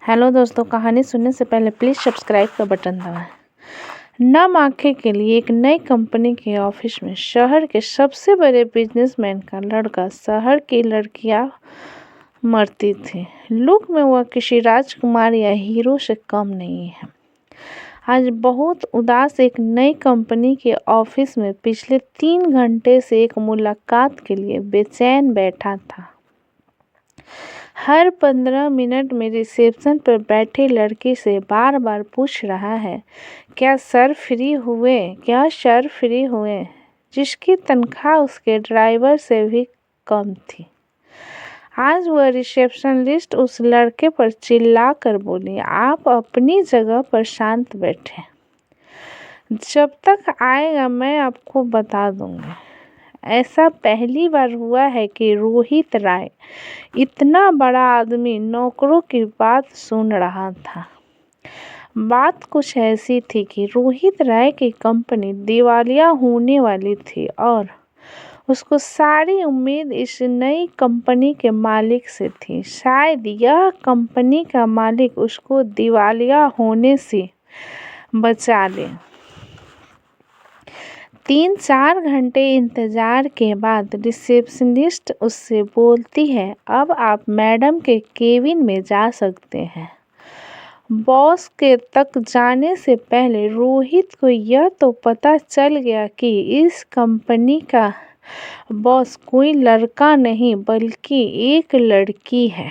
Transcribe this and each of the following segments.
Hello दोस्तों, कहानी सुनने से पहले प्लीज़ सब्सक्राइब का बटन दबाएं। नम आंखें के लिए एक नई कंपनी के ऑफिस में शहर के सबसे बड़े बिजनेसमैन का लड़का शहर की लड़कियां मरती थी। लुक में वह किसी राजकुमार या हीरो से कम नहीं है। आज बहुत उदास एक नई कंपनी के ऑफिस में पिछले 3 घंटे से एक मुलाकात के लिए बेचैन बैठा था। हर 15 मिनट में रिसेप्शन पर बैठी लड़की से बार बार पूछ रहा है, क्या सर फ्री हुए, जिसकी तनख्वाह उसके ड्राइवर से भी कम थी। आज वह रिसेप्शनिस्ट उस लड़के पर चिल्ला कर बोली, आप अपनी जगह पर शांत बैठे, जब तक आएगा मैं आपको बता दूंगी। ऐसा पहली बार हुआ है कि रोहित राय, इतना बड़ा आदमी, नौकरों की बात सुन रहा था। बात कुछ ऐसी थी कि रोहित राय की कंपनी दिवालिया होने वाली थी और उसको सारी उम्मीद इस नई कंपनी के मालिक से थी। शायद यह कंपनी का मालिक उसको दिवालिया होने से बचा ले। 3-4 घंटे इंतजार के बाद रिसेप्शनिस्ट उससे बोलती है, अब आप मैडम के केबिन में जा सकते हैं। बॉस के तक जाने से पहले रोहित को यह तो पता चल गया कि इस कंपनी का बॉस कोई लड़का नहीं बल्कि एक लड़की है।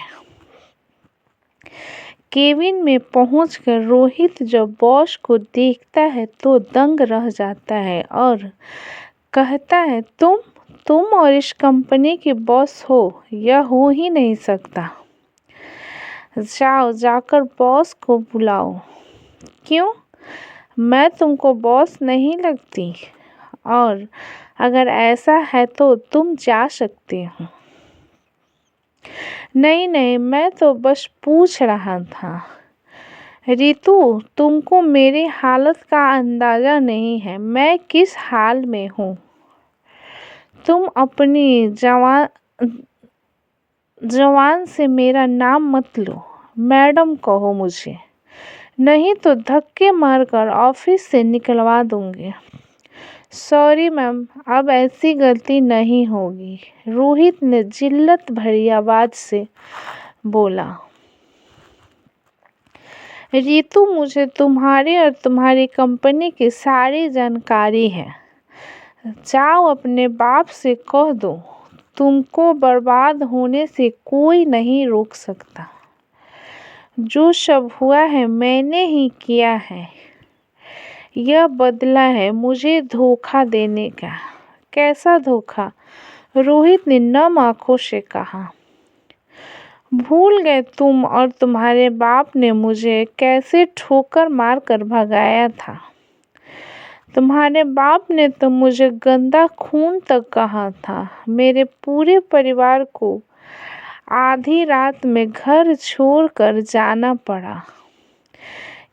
केबिन में पहुंचकर रोहित जब बॉस को देखता है तो दंग रह जाता है और कहता है, तुम और इस कंपनी के बॉस हो, यह हो ही नहीं सकता। जाकर बॉस को बुलाओ। क्यों? मैं तुमको बॉस नहीं लगती? और अगर ऐसा है तो तुम जा सकते हो। नहीं, मैं तो बस पूछ रहा था। रितु, तुमको मेरी हालत का अंदाजा नहीं है, मैं किस हाल में हूँ। तुम अपनी जवान से मेरा नाम मत लो, मैडम कहो मुझे, नहीं तो धक्के मारकर ऑफिस से निकलवा दूंगी। सॉरी मैम, अब ऐसी गलती नहीं होगी, रोहित ने जिल्लत भरी आवाज से बोला। रितु, मुझे तुम्हारी और तुम्हारी कंपनी की सारी जानकारी है। जाओ अपने बाप से कह दो, तुमको बर्बाद होने से कोई नहीं रोक सकता। जो सब हुआ है मैंने ही किया है। यह बदला है मुझे धोखा देने का। कैसा धोखा? रोहित ने नम आंखों से कहा। भूल गए तुम और तुम्हारे बाप ने मुझे कैसे ठोकर मारकर भगाया था। तुम्हारे बाप ने तो मुझे गंदा खून तक कहा था। मेरे पूरे परिवार को आधी रात में घर छोड़कर जाना पड़ा।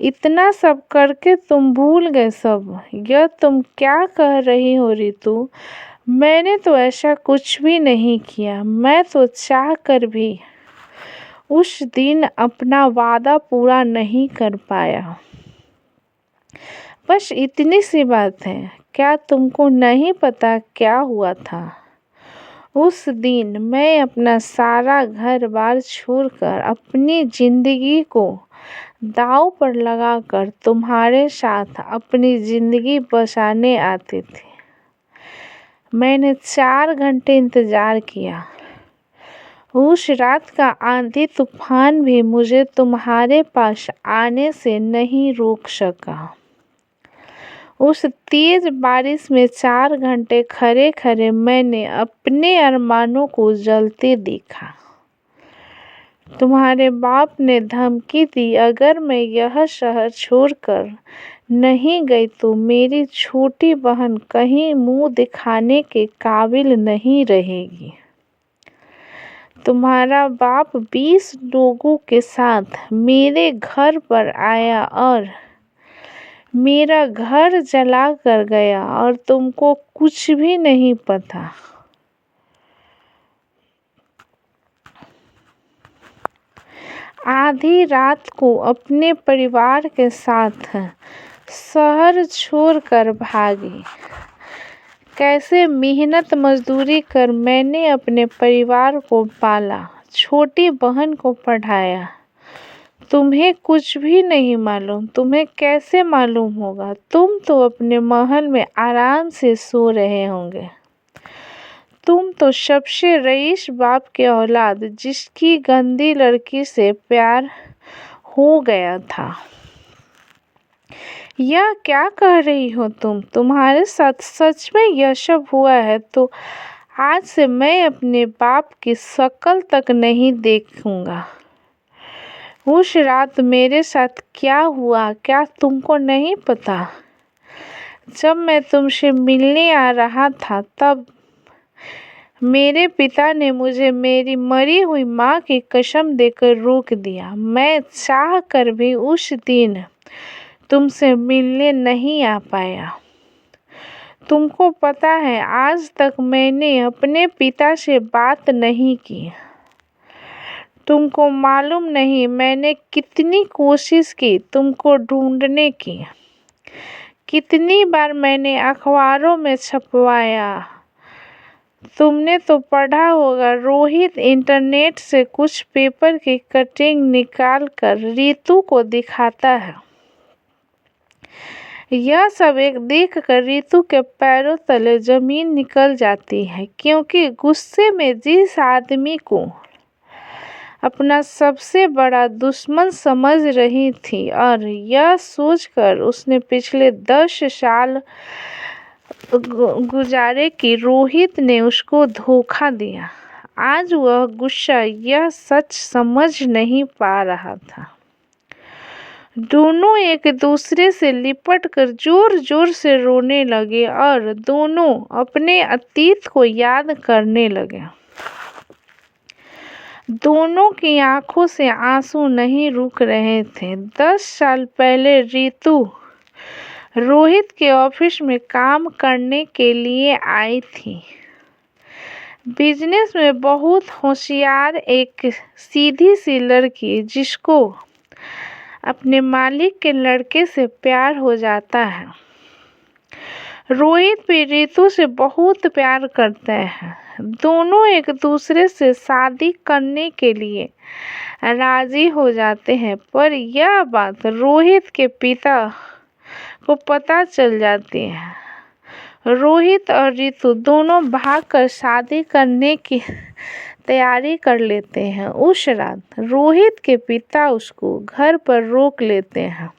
इतना सब करके तुम भूल गए सब। यह तुम क्या कह रही हो रितु? मैंने तो ऐसा कुछ भी नहीं किया। मैं तो चाह कर भी उस दिन अपना वादा पूरा नहीं कर पाया। बस इतनी सी बात है। क्या तुमको नहीं पता क्या हुआ था? उस दिन मैं अपना सारा घर बार छोड़कर अपनी जिंदगी को दांव पर लगाकर तुम्हारे साथ अपनी जिंदगी बसाने आती थी। मैंने 4 घंटे इंतजार किया। उस रात का आंधी तूफान भी मुझे तुम्हारे पास आने से नहीं रोक सका। उस तेज बारिश में 4 घंटे खड़े खड़े मैंने अपने अरमानों को जलते देखा। तुम्हारे बाप ने धमकी दी, अगर मैं यह शहर छोड़कर नहीं गई तो मेरी छोटी बहन कहीं मुंह दिखाने के काबिल नहीं रहेगी। तुम्हारा बाप 20 लोगों के साथ मेरे घर पर आया और मेरा घर जला कर गया और तुमको कुछ भी नहीं पता। आधी रात को अपने परिवार के साथ शहर छोड़कर भागी। कैसे मेहनत मजदूरी कर मैंने अपने परिवार को पाला, छोटी बहन को पढ़ाया। तुम्हें कुछ भी नहीं मालूम। तुम्हें कैसे मालूम होगा? तुम तो अपने महल में आराम से सो रहे होंगे। तुम तो सबसे रईस बाप के औलाद, जिसकी गंदी लड़की से प्यार हो गया था। यह क्या कह रही हो तुम? तुम्हारे साथ सच में यह सब हुआ है तो आज से मैं अपने बाप की शक्ल तक नहीं देखूंगा। उस रात मेरे साथ क्या हुआ, क्या तुमको नहीं पता? जब मैं तुमसे मिलने आ रहा था तब मेरे पिता ने मुझे मेरी मरी हुई माँ की कसम देकर रोक दिया। मैं चाह कर भी उस दिन तुमसे मिलने नहीं आ पाया। तुमको पता है, आज तक मैंने अपने पिता से बात नहीं की। तुमको मालूम नहीं मैंने कितनी कोशिश की तुमको ढूंढने की। कितनी बार मैंने अखबारों में छपवाया। तुमने तो पढ़ा होगा, रोहित इंटरनेट से कुछ पेपर की कटिंग निकाल कर रितु को दिखाता है। यह सब एक देख कर रितु के पैरों तले जमीन निकल जाती है, क्योंकि गुस्से में जिस आदमी को अपना सबसे बड़ा दुश्मन समझ रही थी और यह सोचकर उसने पिछले 10 साल गुजारे कि रोहित ने उसको धोखा दिया, आज वह गुस्सा यह सच समझ नहीं पा रहा था। दोनों एक दूसरे से लिपट कर जोर जोर से रोने लगे और दोनों अपने अतीत को याद करने लगे। दोनों की आंखों से आंसू नहीं रुक रहे थे। 10 साल पहले रितु रोहित के ऑफिस में काम करने के लिए आई थी। बिजनेस में बहुत होशियार एक सीधी सी लड़की, जिसको अपने मालिक के लड़के से प्यार हो जाता है। रोहित भी रितु से बहुत प्यार करते हैं। दोनों एक दूसरे से शादी करने के लिए राजी हो जाते हैं, पर यह बात रोहित के पिता को पता चल जाती है। रोहित और रितु दोनों भागकर शादी करने की तैयारी कर लेते हैं। उस रात रोहित के पिता उसको घर पर रोक लेते हैं।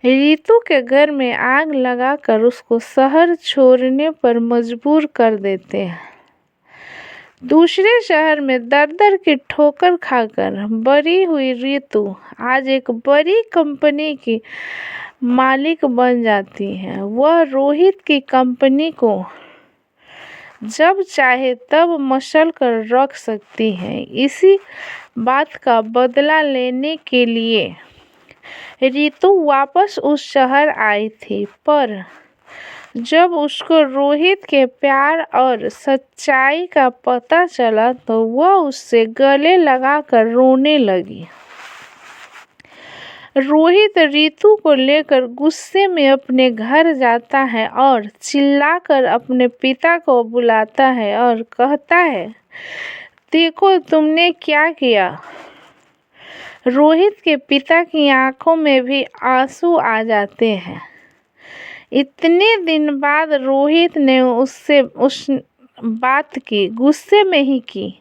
रितु के घर में आग लगाकर उसको शहर छोड़ने पर मजबूर कर देते हैं। दूसरे शहर में दर-दर की ठोकर खाकर बड़ी हुई रितु आज एक बड़ी कंपनी की मालिक बन जाती है। वह रोहित की कंपनी को जब चाहे तब मसल कर रख सकती है। इसी बात का बदला लेने के लिए रितु वापस उस शहर आई थी, पर जब उसको रोहित के प्यार और सच्चाई का पता चला तो वह उससे गले लगाकर रोने लगी। रोहित रितु को लेकर गुस्से में अपने घर जाता है और चिल्लाकर अपने पिता को बुलाता है और कहता है, देखो तुमने क्या किया। रोहित के पिता की आंखों में भी आंसू आ जाते हैं। इतने दिन बाद रोहित ने उससे उस बात की गुस्से में ही की।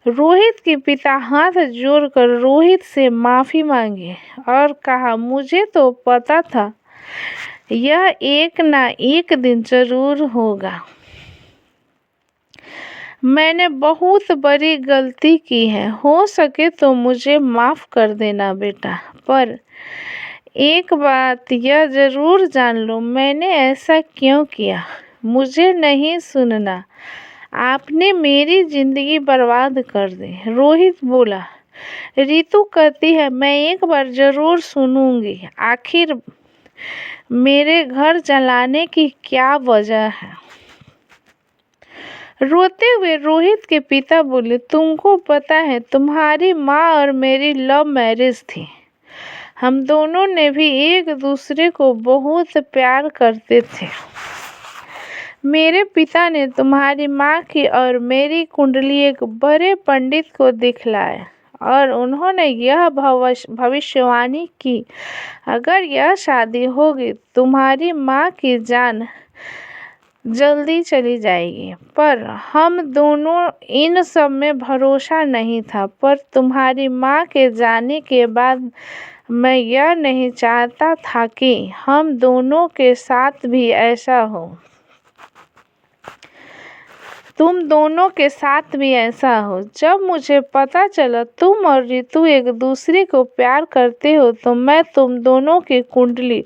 रोहित के पिता हाथ जोड़कर रोहित से माफी मांगे और कहा, मुझे तो पता था यह एक ना एक दिन जरूर होगा। मैंने बहुत बड़ी गलती की है, हो सके तो मुझे माफ कर देना बेटा, पर एक बात यह जरूर जान लो, मैंने ऐसा क्यों किया मुझे नहीं सुनना। आपने मेरी जिंदगी बर्बाद कर दी। रोहित बोला। रितु कहती है, मैं एक बार जरूर सुनूंगी। आखिर मेरे घर जलाने की क्या वजह है? रोते हुए रोहित के पिता बोले, तुमको पता है तुम्हारी माँ और मेरी लव मैरिज थी। हम दोनों ने भी एक दूसरे को बहुत प्यार करते थे। मेरे पिता ने तुम्हारी माँ की और मेरी कुंडली एक बड़े पंडित को दिखलाया और उन्होंने यह भविष्यवाणी की, अगर यह शादी होगी तुम्हारी माँ की जान जल्दी चली जाएगी। पर हम दोनों इन सब में भरोसा नहीं था। पर तुम्हारी माँ के जाने के बाद मैं यह नहीं चाहता था कि हम दोनों के साथ भी ऐसा हो। तुम दोनों के साथ भी ऐसा हो। जब मुझे पता चला तुम और रितु एक दूसरे को प्यार करते हो तो मैं तुम दोनों की कुंडली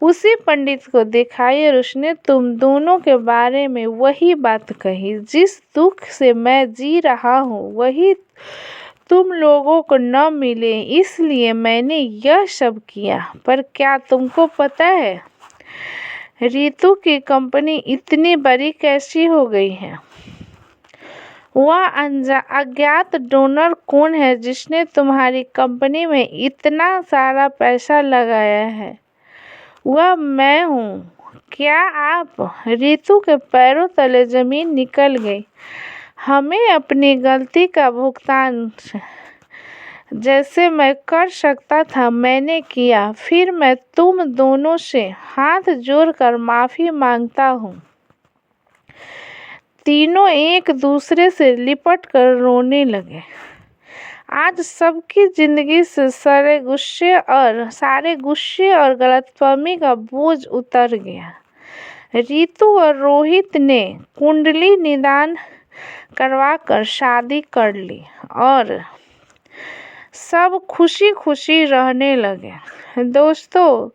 उसी पंडित को दिखाई और उसने तुम दोनों के बारे में वही बात कही। जिस दुख से मैं जी रहा हूँ वही तुम लोगों को न मिले, इसलिए मैंने यह सब किया। पर क्या तुमको पता है रितु की कंपनी इतनी बड़ी कैसी हो गई है? वह अज्ञात डोनर कौन है जिसने तुम्हारी कंपनी में इतना सारा पैसा लगाया है? वह मैं हूँ। क्या आप? रितु के पैरों तले जमीन निकल गई। हमें अपनी गलती का भुगतान जैसे मैं कर सकता था मैंने किया। फिर मैं तुम दोनों से हाथ जोड़कर माफी मांगता हूँ। तीनों एक दूसरे से लिपट कर रोने लगे। आज सबकी जिंदगी से सारे गुस्से और गलतफहमी का बोझ उतर गया। रितु और रोहित ने कुंडली निदान करवाकर शादी कर ली और सब खुशी खुशी रहने लगे। दोस्तों,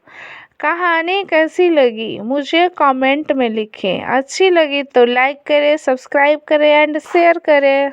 कहानी कैसी लगी मुझे कमेंट में लिखें। अच्छी लगी तो लाइक करें, सब्सक्राइब करें एंड शेयर करें।